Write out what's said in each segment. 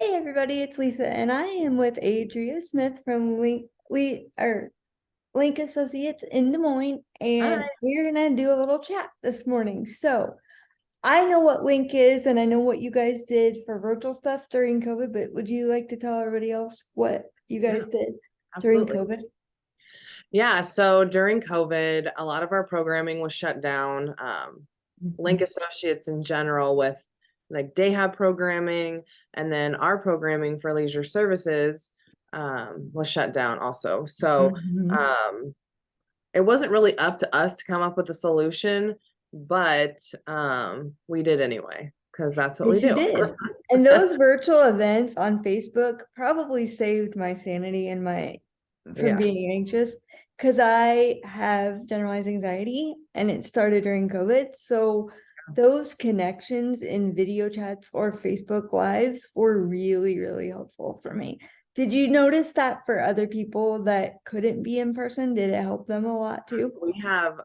Hey everybody, it's Lisa, and I am with Adria Smith from Link Associates in Des Moines, and Hi. we're gonna do a little chat this morning. So I know what Link is, and I know what you guys did for virtual stuff during COVID, but would you like to tell everybody else what you Yeah, guys did during absolutely. COVID? Yeah, so during COVID, a lot of our programming was shut down. Link Mhm. Associates in general with like day hab programming, and then our programming for leisure services was shut down also. So Mhm. um, it wasn't really up to us to come up with a solution, but we did anyway, because that's what we Yes, you do. did. And those virtual events on Facebook probably saved my sanity and my from Yeah. being anxious because I have generalized anxiety and it started during COVID. So those connections in video chats or Facebook lives were really, really helpful for me. Did you notice that for other people that couldn't be in person? Did it help them a lot too? We have,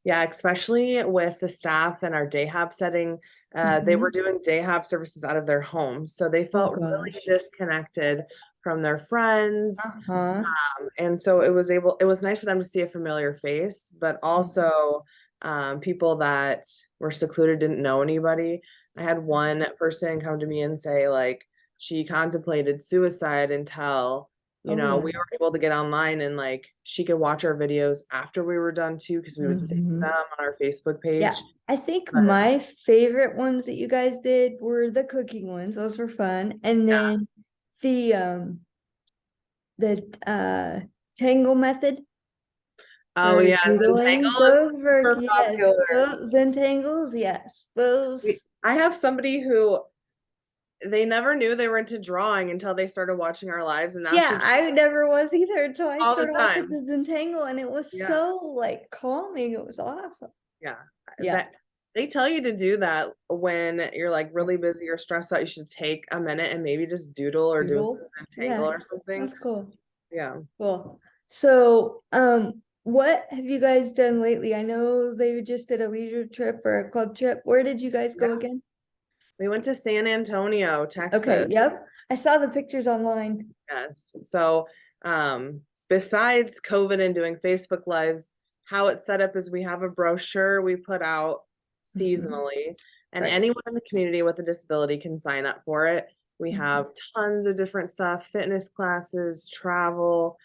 yeah, especially with the staff in our day hab setting, they were Mhm. doing day hab services out of their homes. So they Oh felt really gosh. disconnected from their friends. Uh-huh. And so it was nice for them to see a familiar face, but also people that were secluded didn't know anybody. I had one person come to me and say, like, she contemplated suicide until Oh we God. were able to get online and like she could watch our videos after we were done too, because we would save them Mhm. on our Facebook Yeah, page. I think But my favorite ones that you guys did were the cooking ones. Those were fun. And yeah. then the Tangle method Oh for yeah, doodling. Zentangle is Those were, super yes, popular. those Zentangles, yes. Those, I have somebody who they never knew they were into drawing until they started watching our lives, and now she yeah, draws I never was either until I all the started watching time. the Zentangle and it was Yeah. so like calming. It was awesome. Yeah. Yeah. That they tell you to do that when you're like really busy or stressed out. You should take a minute and maybe just doodle or do some Doodle. Zentangle Yeah, or something. that's cool. Yeah. Cool. So, what have you guys done lately? I know they just did a leisure trip or a club trip. Where did you guys go Yeah. again? We went to San Antonio, Okay, Texas. yep. I saw the pictures online. Yes. So, besides COVID and doing Facebook Lives, how it's set up is we have a brochure we put out Mhm. seasonally, and Right. anyone in the community with a disability can sign up for it. We Mhm. have tons of different stuff, fitness classes, travel,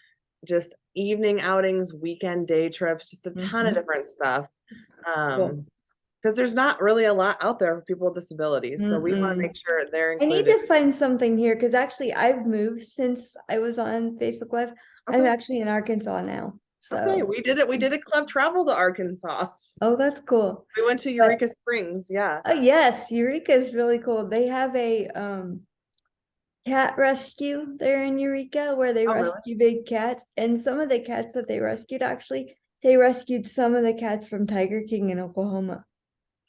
just evening outings, weekend day trips, just a ton of Mhm. different stuff. Cool. Um, because there's not really a lot out there for people with disabilities. So we want to Mm-mm. make sure they're I need included. to find something here because actually I've moved since I was on Facebook Live. I'm Okay. actually in Arkansas now. Okay, So, we did it. We did a club travel to Arkansas. oh, that's cool. We went to Eureka Springs. Yeah. Yes, Eureka is really cool. They have a cat rescue there in Eureka where they Oh, really? rescue big cats. And some of the cats that they rescued, actually, they rescued some of the cats from Tiger King in Oklahoma.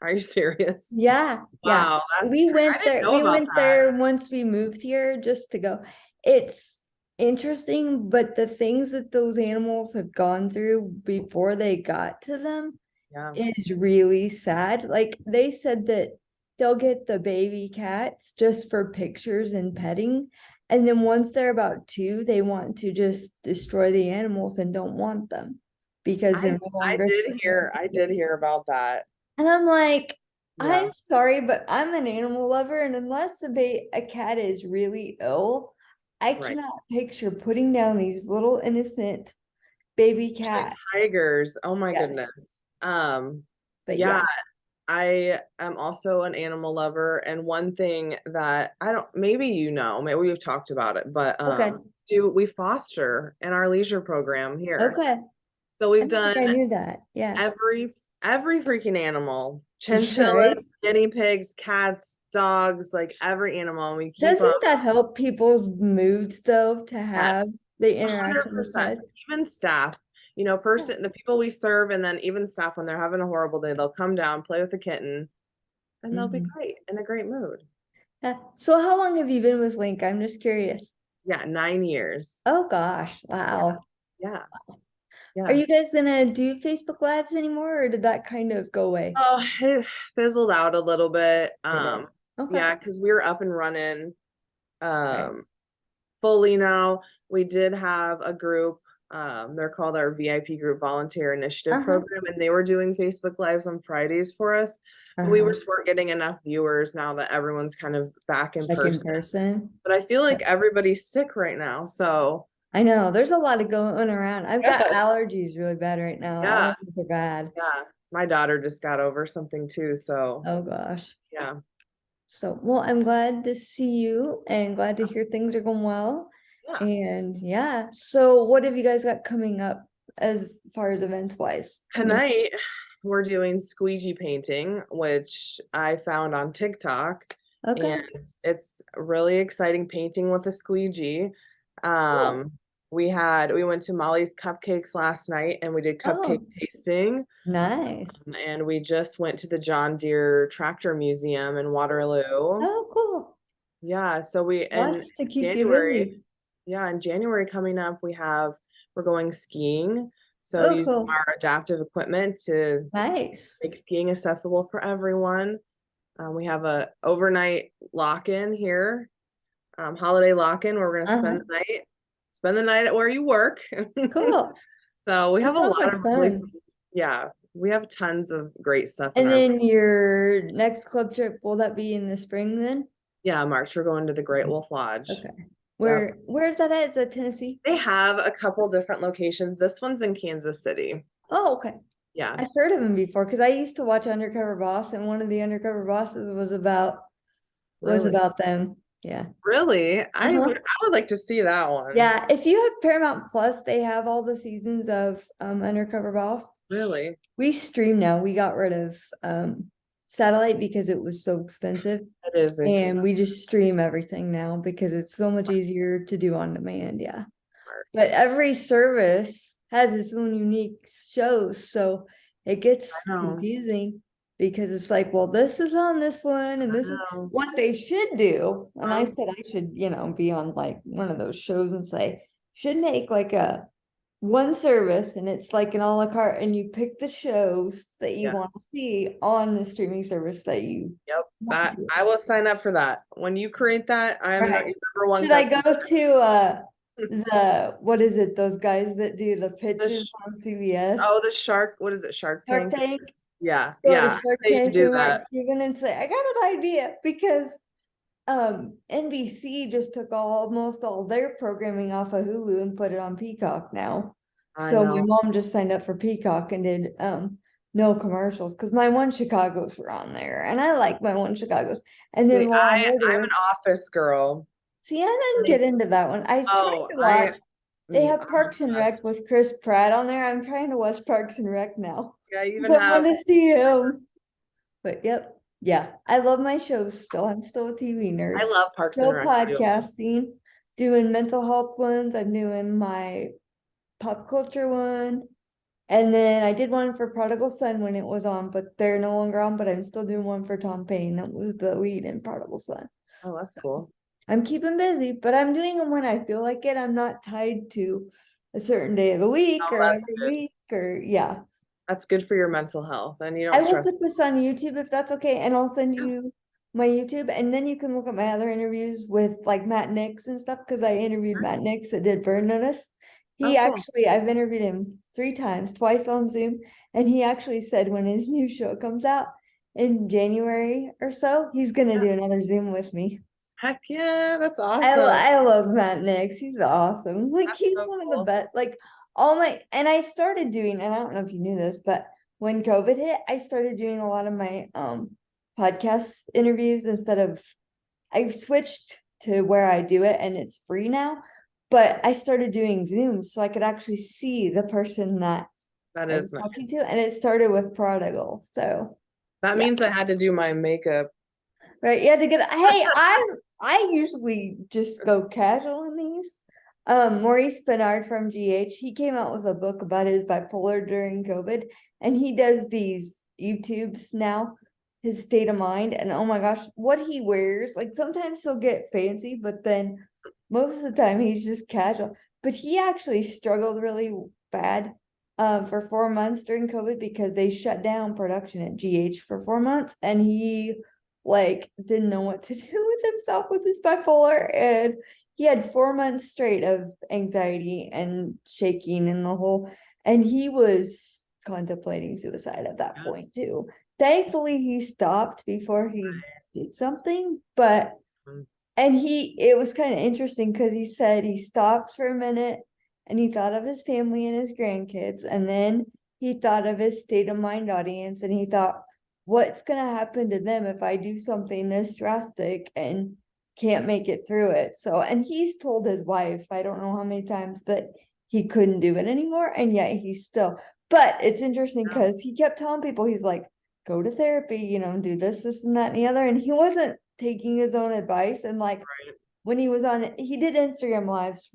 Are you serious? Yeah, yeah. Wow, that's We great. I went didn't there. know We about went that. there once we moved here just to go. It's interesting, but the things that those animals have gone through before they got to them Yeah. is really sad. Like they said that they'll get the baby cats just for pictures and petting. And then once they're about two, they want to just destroy the animals and don't want them because they're no I longer did for hear I did hear about that. and I'm like, Yeah. I'm sorry, but I'm an animal lover, and unless a cat is really ill, I Right. cannot picture putting down these little innocent baby Especially cats. tigers. Oh my Yes, goodness. Um, but yeah, yeah. I am also an animal lover, and one thing that I don't, maybe maybe we've talked about it, but Okay. do we foster in our leisure program here? Okay. So I we've don't think done I knew that. Yeah. every freaking animal, Right. chinchillas, guinea pigs, cats, dogs, like every animal, and we keep them. Doesn't that help people's moods though to have Yes, the interaction with 100%. pets? Even staff, Yeah. the people we serve, and then even staff when they're having a horrible day, they'll come down, play with the kitten, and they'll be Mhm. great in a great mood. Yeah. So how long have you been with Link? I'm just curious. Yeah, 9 years. Oh gosh. Yeah, Wow. yeah, Are yeah. you guys gonna do Facebook Lives anymore, or did that kind of go away? Oh, it fizzled out a little bit. Did it? Okay. Yeah, because we were up and running. Right. fully now. We did have a group, they're called our VIP group volunteer initiative Uh-huh. program, and they were doing Facebook Lives on Fridays for us. But we Uh-huh. just weren't getting enough viewers now that everyone's kind of back in Like in person. person. But I feel like everybody's sick right now. So I know there's a lot of going around. I've got yeah, allergies really bad right now. yeah, Allergies are bad. yeah. My daughter just got over something too. So Oh gosh. yeah. So, well, I'm glad to see you and glad to hear things are going well. Yeah. And yeah, so what have you guys got coming up as far as events wise coming? Tonight we're doing squeegee painting, which I found on TikTok, and Okay, it's really exciting painting with a squeegee. cool. Um, we went to Molly's Cupcakes last night and we did cupcake Oh, tasting. nice. And we just went to the John Deere Tractor Museum in Waterloo. Oh, cool. Yeah, so we in Lots to keep you January, busy. yeah, in January coming up, we're going skiing. So Oh, using cool. our adaptive equipment to Nice. make skiing accessible for everyone. We have a overnight lock-in here, holiday lock-in where we're going to Uh-huh. spend the night at where you work. Cool. So we That have a sounds lot like of really, fun. yeah, we have tons of great stuff in And our, then your next club trip, will that be in the spring then? yeah, March, we're going to the Great Wolf Lodge. Okay. Yep. Where's that at? Is that Tennessee? They have a couple different locations. This one's in Kansas City. Oh, okay. Yeah. I've heard of him before because I used to watch Undercover Boss, and one of the Undercover Bosses was Really? about them. Yeah. Really? Uh-huh. I would like to see that one. Yeah. If you have Paramount Plus, they have all the seasons of Undercover Boss. Really? We stream now. We got rid of satellite because it was so expensive. It is And we expensive. just stream everything now because it's so much easier to do on demand. Yeah. But every service has its own unique shows, so it I gets know. confusing because it's like, well, this is on this one, and I this is know. what they should do. And I Huh? said I should, be on like one of those shows and say, should make like a one service and it's like an a la carte, and you pick the shows that you want to Yes. see on the streaming service that you Yep. want That to. I will sign up for that. When you create that, I'm Right. your number one Should I customer. go to the what is it, those guys that do the The pitches sh on CBS? oh, the shark, what is it? Shark Shark Tank? Tank. Yeah, Go to yeah. Shark I say you Tank do with Mark that. Cuban and say, I got an idea because NBC just took almost all their programming off of Hulu and put it on Peacock now. I So my know. mom just signed up for Peacock and did no commercials because my One Chicago's were on there and I like my One Chicago's. And See, then Law and I'm an Order. office girl. See, I didn't Like, get into that one. I tried oh, to watch. They have I'm Parks and obsessed. Rec with Chris Pratt on there. I'm trying to watch Parks and Rec now. Yeah, I even 'Cause I want have to see him. But yep, yeah, I love my shows still. I'm still a TV I nerd. love Parks and Still Rec too. podcasting, doing mental health ones. I'm doing my pop culture one. And then I did one for Prodigal Son when it was on, but they're no longer on, but I'm still doing one for Tom Payne. That was the lead in Prodigal Son. Oh, that's cool. I'm keeping busy, but I'm doing them when I feel like it. I'm not tied to a certain day of the week Oh, or that's every good. week or yeah. That's good for your mental health, and you don't I will stress. put this on YouTube if that's okay, and I'll send you my YouTube, and then you can look at my other interviews with like Matt Nix and stuff, because I interviewed Matt Nix that did Burn Notice. Oh, He cool. actually, I've interviewed him 3 times, twice on Zoom, and he actually said when his new show comes out in January or so, he's gonna Yeah. do another Zoom with me. Heck yeah, that's I awesome. I love Matt Nix. He's awesome. Like That's he's so one of the cool. best. Like all my and I started doing, and I don't know if you knew this, but when COVID hit, I started doing a lot of my podcast interviews instead of I switched to where I do it and it's free now. But I started doing Zooms so I could actually see the person that That I is was talking nice. to, and it started with Prodigal. So That yeah. means I had to do my makeup. Right. Yeah, to get hey, I usually just go casual in these. Maurice Bernard from GH, he came out with a book about his bipolar during COVID, and he does these YouTubes now, his state of mind, and oh my gosh, what he wears. Like sometimes he'll get fancy, but then most of the time he's just casual. But he actually struggled really bad for 4 months during COVID because they shut down production at GH for 4 months, and he like didn't know what to do with himself with his bipolar, and he had 4 months straight of anxiety and shaking and the whole, and he was contemplating suicide at that Yeah. point too. Thankfully, he stopped before he did something, but Mm. and it was kind of interesting because he said he stopped for a minute and he thought of his family and his grandkids, and then he thought of his state of mind audience, and he thought, what's going to happen to them if I do something this drastic and can't make it through it? So, and he's told his wife, I don't know how many times, that he couldn't do it anymore, and yet he's still, but it's interesting Yeah. because he kept telling people, he's like, go to therapy, do this, and that, and the other, and he wasn't taking his own advice. And like Right. when he was on, he did Instagram lives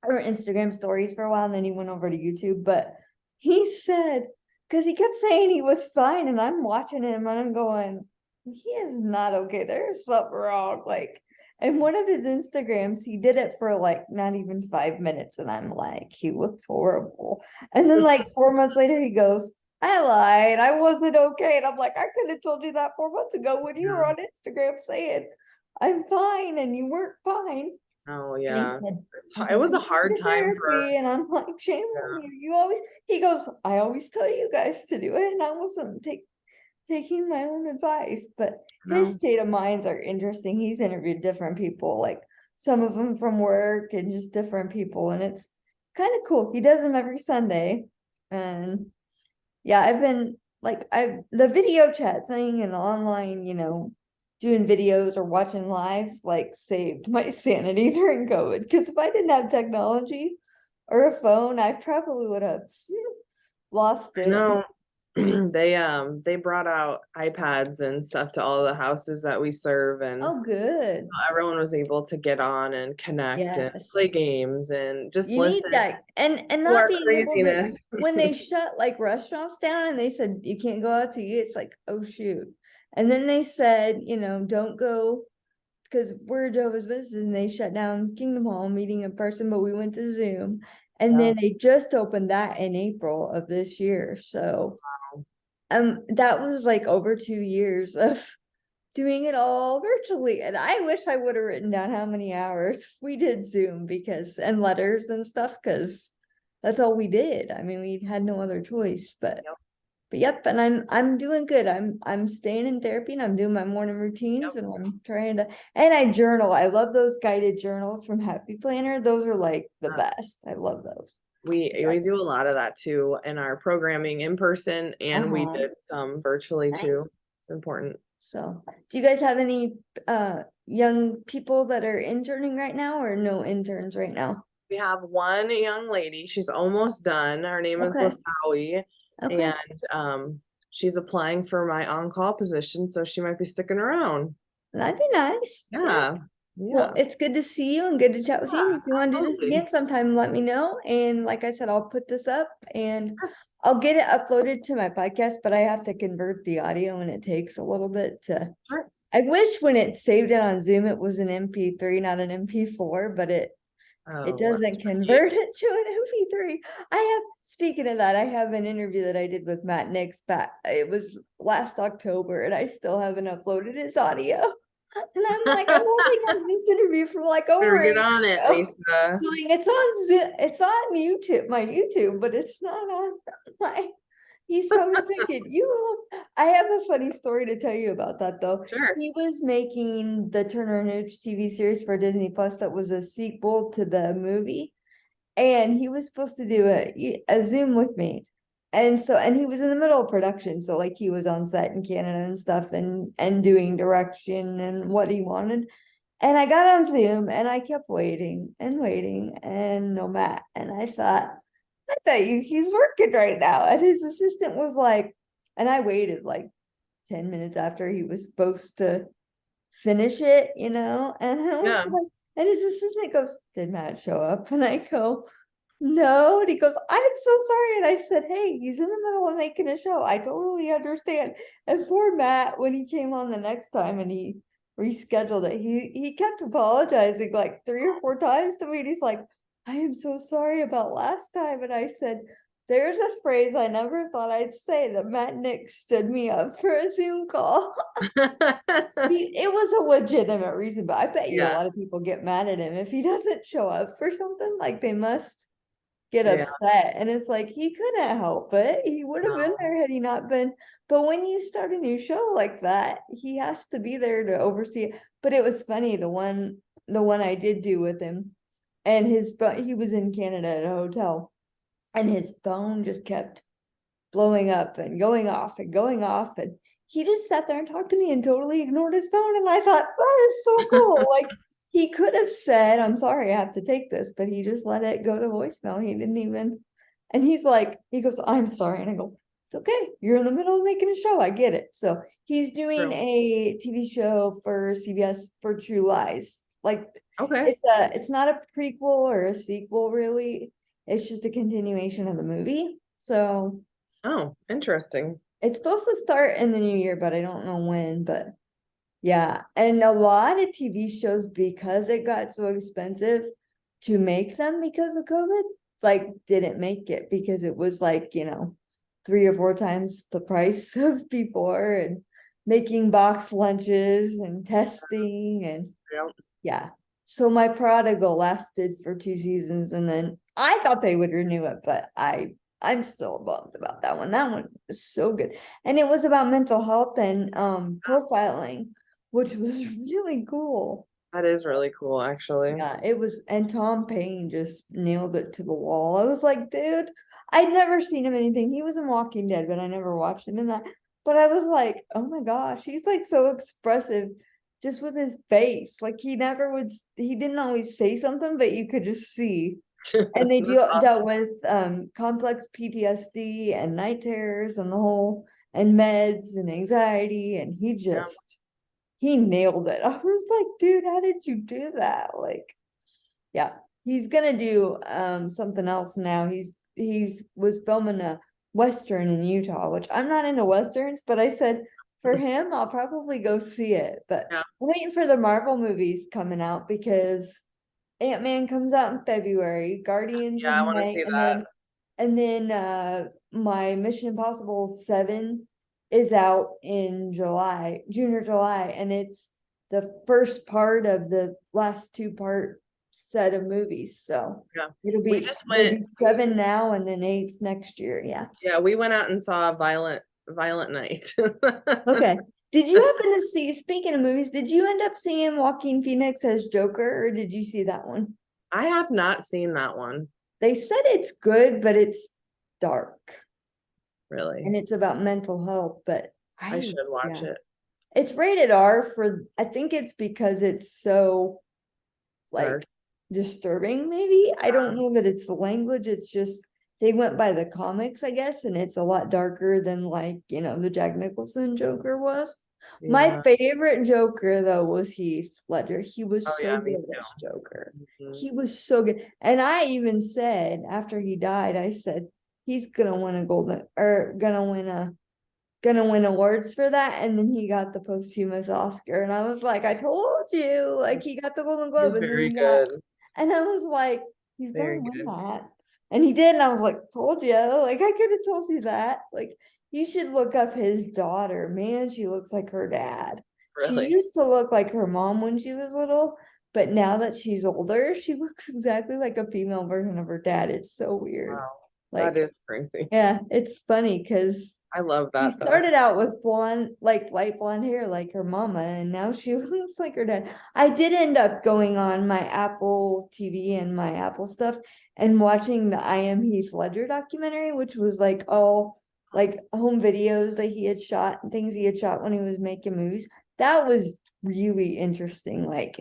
or Instagram stories for a while, and then he went over to YouTube. But he said, because he kept saying he was fine, and I'm watching him and I'm going, he is not okay. There's something wrong. Like, and one of his Instagrams, he did it for like not even 5 minutes, and I'm like, he looks horrible. And then like 4 months later, he goes, I lied. I wasn't okay. And I'm like, I could have told you that 4 months ago when you were Yeah. on Instagram saying I'm fine and you weren't fine. Oh And he yeah. said, It was a "You go hard to time for, therapy." And I'm like, shame on yeah. you. You always, he goes, I always tell you guys to do it. And I wasn't taking my own advice. But his No. state of minds are interesting. He's interviewed different people, like some of them from work and just different people. And it's kind of cool. He does them every Sunday. And yeah, I've been like, the video chat thing and the online, doing videos or watching lives like saved my sanity during COVID. Because if I didn't have technology or a phone, I probably would have lost I it. know. They brought out iPads and stuff to all the houses that we serve, and Oh, good. everyone was able to get on and connect and play Yes. games and just You need listen that. And to not our being able to, craziness. when they shut like restaurants down and they said you can't go out to eat, it's like, oh shoot. And then they said, don't go, because we're Jehovah's Witnesses, and they shut down Kingdom Hall meeting in person, but we went to Zoom. And Yeah. then they just opened that in April of this year. So that was like over 2 years of doing it all virtually. And I wish I would have written down how many hours we did Zoom, because and letters and stuff, because that's all we did. I mean, we had no other choice. But Yep. yep, and I'm doing good. I'm staying in therapy, and I'm doing my morning routines, Yep. and I'm trying to, and I journal. I love those guided journals from Happy Planner. Those are like the best. I love those. We That's do a lot of that too in our programming in person, and we uh-huh. did some virtually too. Nice. It's important. So, do you guys have any young people that are interning right now, or no interns right now? We have one young lady. She's almost done. Her name is Okay. Lasawi, Okay. and she's applying for my on-call position, so she might be sticking around. That'd be nice. Yeah. Yeah, Well, yeah, it's good to see you and good to chat with you. yeah, If you want to do this absolutely. again sometime, let me know. And like I said, I'll put this up and Sure, I'll get it uploaded to my podcast, but I have to convert the audio and it takes a little bit to. sure. I wish when it saved it on Zoom, it was an MP3, not an MP4, but it Oh, that's doesn't tricky. convert it to an MP3. I have, speaking of that, I have an interview that I did with Matt Nix back. It was last October, and I still haven't uploaded his audio. And I'm like, I'm holding on to this interview from like over Better a get year on it, ago. Lisa. Doing it's on Zoom, it's on YouTube, my YouTube, but it's not on my. He's probably thinking, you almost. I have a funny story to tell you about that though. Sure. He was making the Turner and Hooch TV series for Disney Plus that was a sequel to the movie, and he was supposed to do a Zoom with me. And he was in the middle of production, so like he was on set in Canada and stuff, and doing direction and what he wanted. And I got on Zoom and I kept waiting and no Matt. And I thought he's working right now. And his assistant was like, and I waited like 10 minutes after he was supposed to finish it, and I was Yeah. like, and his assistant goes, did Matt show up? And I go, no. And he goes, I'm so sorry. And I said, hey, he's in the middle of making a show. I totally understand. And poor Matt, when he came on the next time and he rescheduled it, he kept apologizing like 3 or 4 times to me. And he's like, I am so sorry about last time. And I said, there's a phrase I never thought I'd say that Matt Nick stood me up for a Zoom call. It was a legitimate reason, but I bet you a Yeah, lot of people get mad at him if he doesn't show up for something. Like they must get yeah, upset. And it's like he couldn't help it. He would have been no, there had he not been. But when you start a new show like that, he has to be there to oversee it. But it was funny, the one I did do with him, and he was in Canada at a hotel, and his phone just kept blowing up and going off and going off. And he just sat there and talked to me and totally ignored his phone. And I thought, that is so cool. Like he could have said, I'm sorry, I have to take this, but he just let it go to voicemail. He didn't even, and he's like, he goes, I'm sorry. And I go, it's okay. You're in the middle of making a show. I get it. So he's doing true. a TV show for CBS for True Lies. Like Okay. it's not a prequel or a sequel really. It's just a continuation of the movie. So Oh, interesting. it's supposed to start in the new year, but I don't know when. But yeah, and a lot of TV shows, because it got so expensive to make them because of COVID, like didn't make it because it was like, 3 or 4 times the price of before, and making box lunches and testing and Yeah. yeah. So my Prodigal lasted for 2 seasons, and then I thought they would renew it, but I'm still bummed about that one. That one was so good. And it was about mental health and profiling, which was really cool. That is really cool, actually. Yeah, it was, and Tom Payne just nailed it to the wall. I was like, dude, I'd never seen him in anything. He was in Walking Dead, but I never watched him in that. But I was like, oh my gosh, he's like so expressive just with his face. Like he didn't always say something, but you could just see. And they That's dealt awesome. with complex PTSD and night terrors and the whole and meds and anxiety, and Yeah. he nailed it. I was like, dude, how did you do that? Like, yeah, he's gonna do something else now. He's was filming a Western in Utah, which I'm not into Westerns, but I said for him, I'll probably go see it. But Yeah. I'm waiting for the Marvel movies coming out because Ant-Man comes out in February, Guardians Yeah, I in want to May, see and that. then my Mission Impossible 7 is out in July, June or July, and it's the first part of the last 2-part set of movies. So Yeah. We just they'll went, do 7 now and then 8's next year. Yeah. yeah, we went out and saw Violent Night. Okay. Did you happen to see, speaking of movies, did you end up seeing Joaquin Phoenix as Joker, or did you see that one? I have not seen that one, They said it's good, but it's dark really. and it's about mental health, but I should watch yeah, it. it's rated R for, I think it's because it's so Dark. like disturbing, maybe. I don't know that it's the language, it's just they went by the comics, I guess, and it's a lot darker than like, the Jack Nicholson Joker was. My Yeah. favorite Joker though was Heath Ledger. He Oh was so yeah, me good as Joker. too. Mhm. He was so good. And I even said after he died, I said he's gonna win a golden or gonna win awards for that. And then he got the posthumous Oscar. And I was like, I told you, like he got the Golden He's Globe and then very he got, good. and I was like, he's gonna Very win good. that. And he did, and I was like, told you, like I could have told you that. Like you should look up his daughter. Man, she looks like her dad. She Really. used to look like her mom when she was little, but now that she's older, she looks exactly like a female version of her dad. It's so weird. Wow. That Like, is crazy. yeah, it's funny because I love she that though. started out with blonde, like light blonde hair, like her mama, and now she looks like her dad. I did end up going on my Apple TV and my Apple stuff and watching the I Am Heath Ledger documentary, which was like all like home videos that he had shot and things he had shot when he was making movies. That was really interesting. Like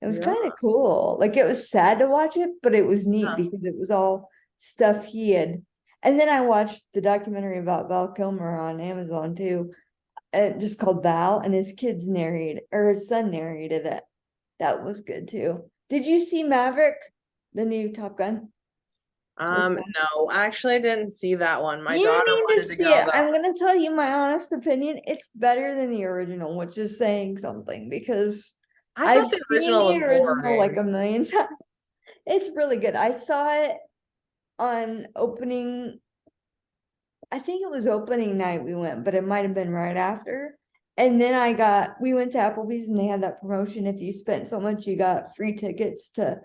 it was Yeah. kind of cool. Like it was sad to watch it, but it was neat because it was all stuff he had. And then I watched the documentary about Val Kilmer on Amazon too, just called Val, and his kids narrated, or his son narrated it. That was good too. Did you see Maverick, the new Top Gun with Val? No, actually I didn't see that one. My You daughter need to wanted to see go it. though. I'm gonna tell you my honest opinion. It's better than the original, which is saying something because I I've thought the seen original was the original like boring. a million times. It's really good. I saw it on opening I think it was opening night we went, but it might have been right after. And then we went to Applebee's and they had that promotion. If you spent so much, you got free tickets to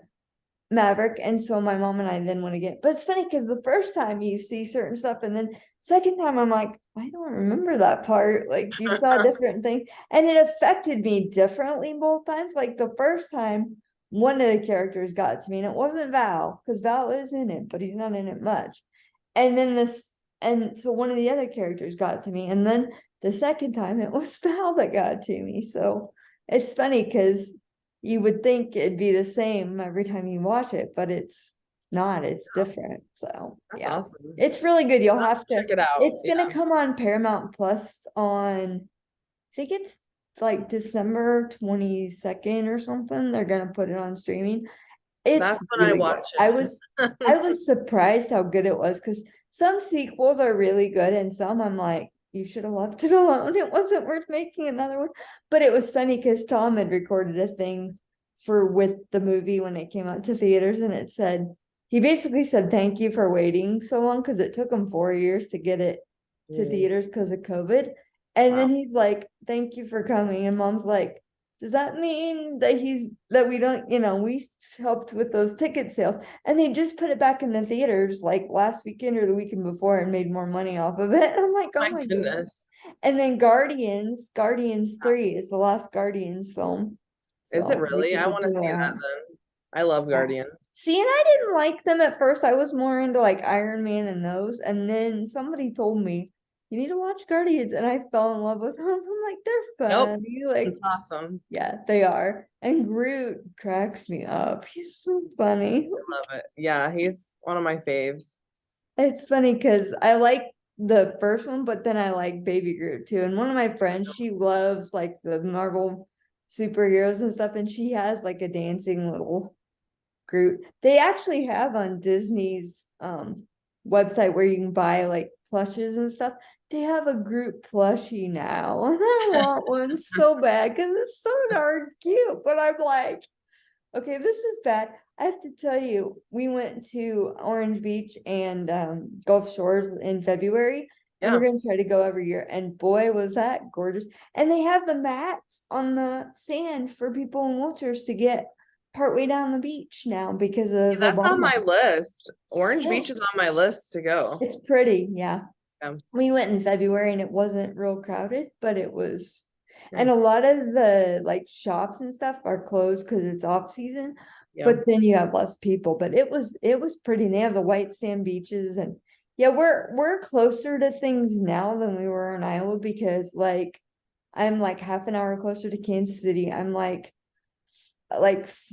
Maverick. And so my mom and I then went again. But it's funny because the first time you see certain stuff, and then second time I'm like, I don't remember that part. Like you saw a different thing. And it affected me differently both times. Like the first time, one of the characters got to me, and it wasn't Val, because Val is in it, but he's not in it much. And then and so one of the other characters got to me, and then the second time it was Val that got to me. So it's funny because you would think it'd be the same every time you watch it, but it's not, it's different. So That's yeah, awesome. it's really good. You'll I'll have have to to, check it out. it's Yeah. gonna come on Paramount Plus on, I think it's like December 22nd or something. They're gonna put it on streaming. It's That's when I really good. watch I it. was I was surprised how good it was, because some sequels are really good and some I'm like, you should have left it alone. It wasn't worth making another one. But it was funny because Tom had recorded a thing for with the movie when it came out to theaters, and it said, he basically said thank you for waiting so long, because it took him 4 years to get it to Mm, theaters because of COVID. And wow. then he's like, thank you for coming. And mom's like, does that mean that we don't, we helped with those ticket sales? And they just put it back in the theaters like last weekend or the weekend before and made more money off of it. I'm like, oh My my goodness. goodness. And then Guardians 3 is the last Guardians film. Is it So really? making I the want to see tour that out. then. I love Yeah. Guardians. See, and I didn't like them at first. I was more into like Iron Man and those. And then somebody told me, you need to watch Guardians. And I fell in love with them. I'm like, they're Nope. funny. Like, It's awesome. yeah, they are. And Groot cracks me up. He's so funny. I love it. Yeah, he's one of my faves. It's funny because I like the first one, but then I like Baby Groot too. And one of my friends, she loves like the Marvel superheroes and stuff, and she has like a dancing little Groot. They actually have on Disney's website where you can buy like plushes and stuff. They have a Groot plushie now. And I want one so bad because it's so darn cute. But I'm like, okay, this is bad. I have to tell you, we went to Orange Beach and Gulf Shores in February, and we're Yeah. gonna try to go every year. And boy, was that gorgeous. And they have the mats on the sand for people in wheelchairs to get partway down the beach now because of That's on Obama. my list. Orange Yeah, Beach is on my list to go. it's pretty, yeah. Yeah. We went in February and it wasn't real crowded, but it was, and a Nice. lot of the like shops and stuff are closed because it's off season, Yeah. but then you have less people. But it was pretty. And they have the white sand beaches, and yeah, we're closer to things now than we were in Iowa, because like I'm like half an hour closer to Kansas City. I'm like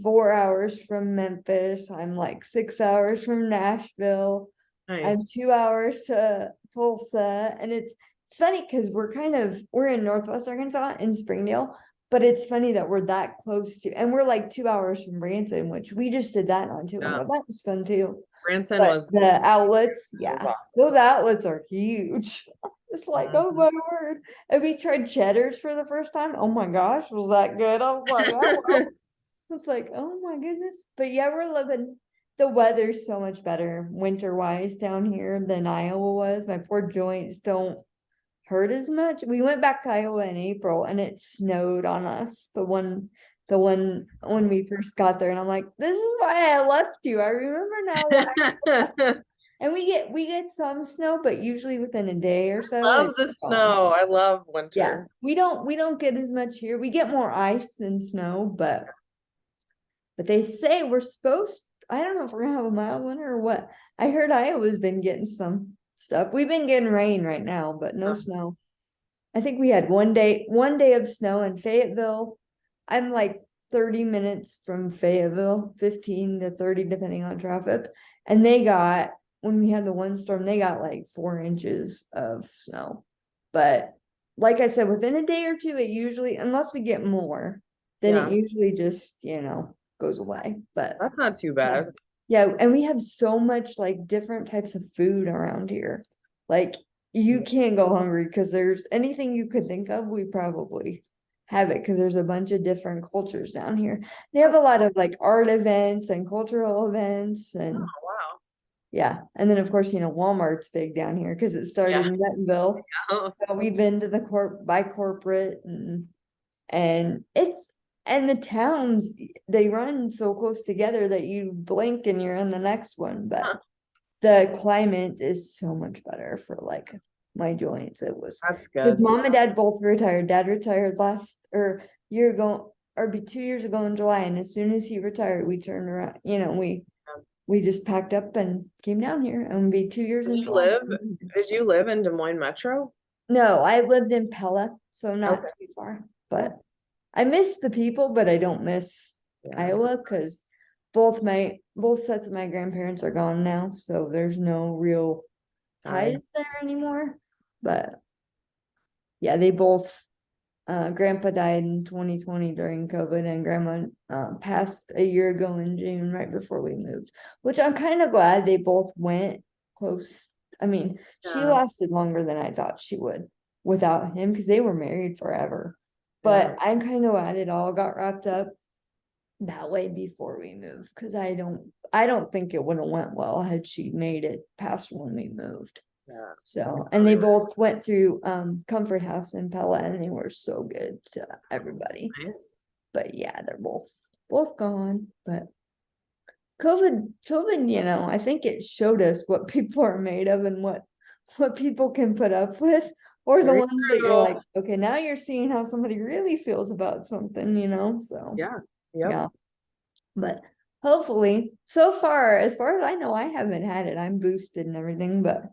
4 hours from Memphis. I'm like 6 hours from Nashville. I'm Nice. 2 hours to Tulsa. And it's funny because we're in Northwest Arkansas in Springdale, but it's funny that we're that close to, and we're like 2 hours from Branson, which we just did that not too long Yeah. ago. That was fun too. Branson But was the outlets, was yeah, those awesome. outlets are huge. It's like, oh Mhm. my word. And we tried cheddars for the first time. Oh my gosh, was that good? I was like, oh wow. It's like, oh my goodness. But yeah, the weather's so much better winter wise down here than Iowa was. My poor joints don't hurt as much. We went back to Iowa in April and it snowed on us. The one when we first got there. And I'm like, this is why I left you. I remember now why. And we get some snow, but usually within a day or so Love it's the gone. snow. I love Yeah. winter. We don't get as much here. We get more ice than snow, but they say we're supposed, I don't know if we're gonna have a mild winter or what. I heard Iowa's been getting some stuff. We've been getting rain right now, but no Yeah. snow. I think we had one day of snow in Fayetteville. I'm like 30 minutes from Fayetteville, 15 to 30, depending on traffic. And when we had the one storm, they got like 4 inches of snow. But like I said, within a day or two, it usually, unless we get more, then it Yeah. usually just, goes away. But That's not too yeah. bad. Yeah, and we have so much like different types of food around here. Like you can't go hungry because there's anything you could think of, we probably have it because there's a bunch of different cultures down here. They have a lot of like art events and cultural events, Oh, and wow. Yeah, and then of course, Walmart's big down here because it Yeah. started in Bentonville. Oh, So we've been to the by corporate and and the towns, they run so close together that you blink and you're in the next one, but huh, the climate is so much better for like my joints. It was that's because good. mom and dad both retired. Dad retired last or year ago or be 2 years ago in July, and as soon as he retired, we turned around. We just packed up and came down here, and it'll be 2 years Did in you July. live, did you live in Des Moines Metro? No, I lived in Pella, so not Okay. too far. Cool. But I miss the people, but I don't miss Yeah. Iowa because both sets of my grandparents are gone now, so there's no real Hi. ties there anymore. But yeah, they both grandpa died in 2020 during COVID, and grandma passed a year ago in June, right before we moved, which I'm kind of glad they both went close. I mean, she Yeah. lasted longer than I thought she would without him because they were married forever. Yeah. But I'm kind of glad it all got wrapped up that way before we moved because I don't think it would have went well had she made it past when we moved. Yeah. So, and they both went through Comfort House in Pella, and they were so good to everybody. Nice. But yeah, they're both gone. But COVID, I think it showed us what people are made of and what people can put up with, or the Very ones that you're true. like, okay, now you're seeing how somebody really feels about something. So Yeah. Yep. yeah. But hopefully, so far, as far as I know, I haven't had it. I'm boosted and everything, but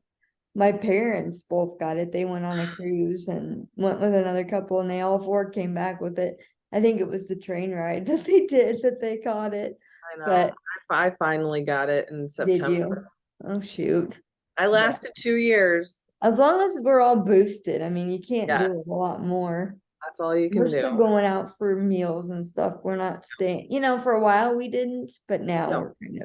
my parents both got it. They went on a cruise and went with another couple, and they all four came back with it. I think it was the train ride that they did that they caught it. I know. But I finally got it in did September. you? Oh shoot. I But lasted 2 years. as long as we're all boosted, I mean, you can't do a Yes. lot more. That's all you We're can do. still going out for meals and stuff. We're not staying, for a while we didn't, but now Yep.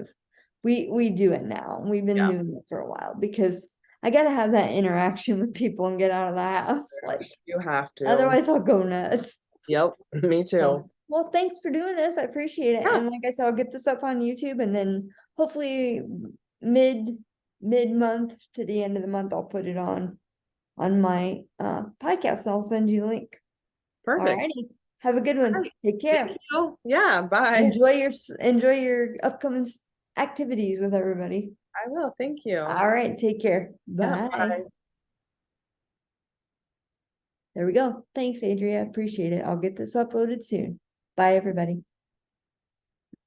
we're we do it now. We've been Yeah. doing it for a while because I gotta have that interaction with people and get out of the house. Like You have to. otherwise I'll go nuts. Yep. Me So, too. well, thanks for doing this. I appreciate it. Yeah. And like I said, I'll get this up on YouTube, and then hopefully mid mid month to the end of the month I'll put it on my podcast, and I'll send you a link. All Perfect. righty. Have a good All one. right. Take Thank care. you. Yeah. Bye. Enjoy your upcoming activities with everybody. I will. Thank you. All right, take care. Yeah. Bye. Bye. There we go. Thanks, Adria. Appreciate it. I'll get this uploaded soon. Bye, everybody.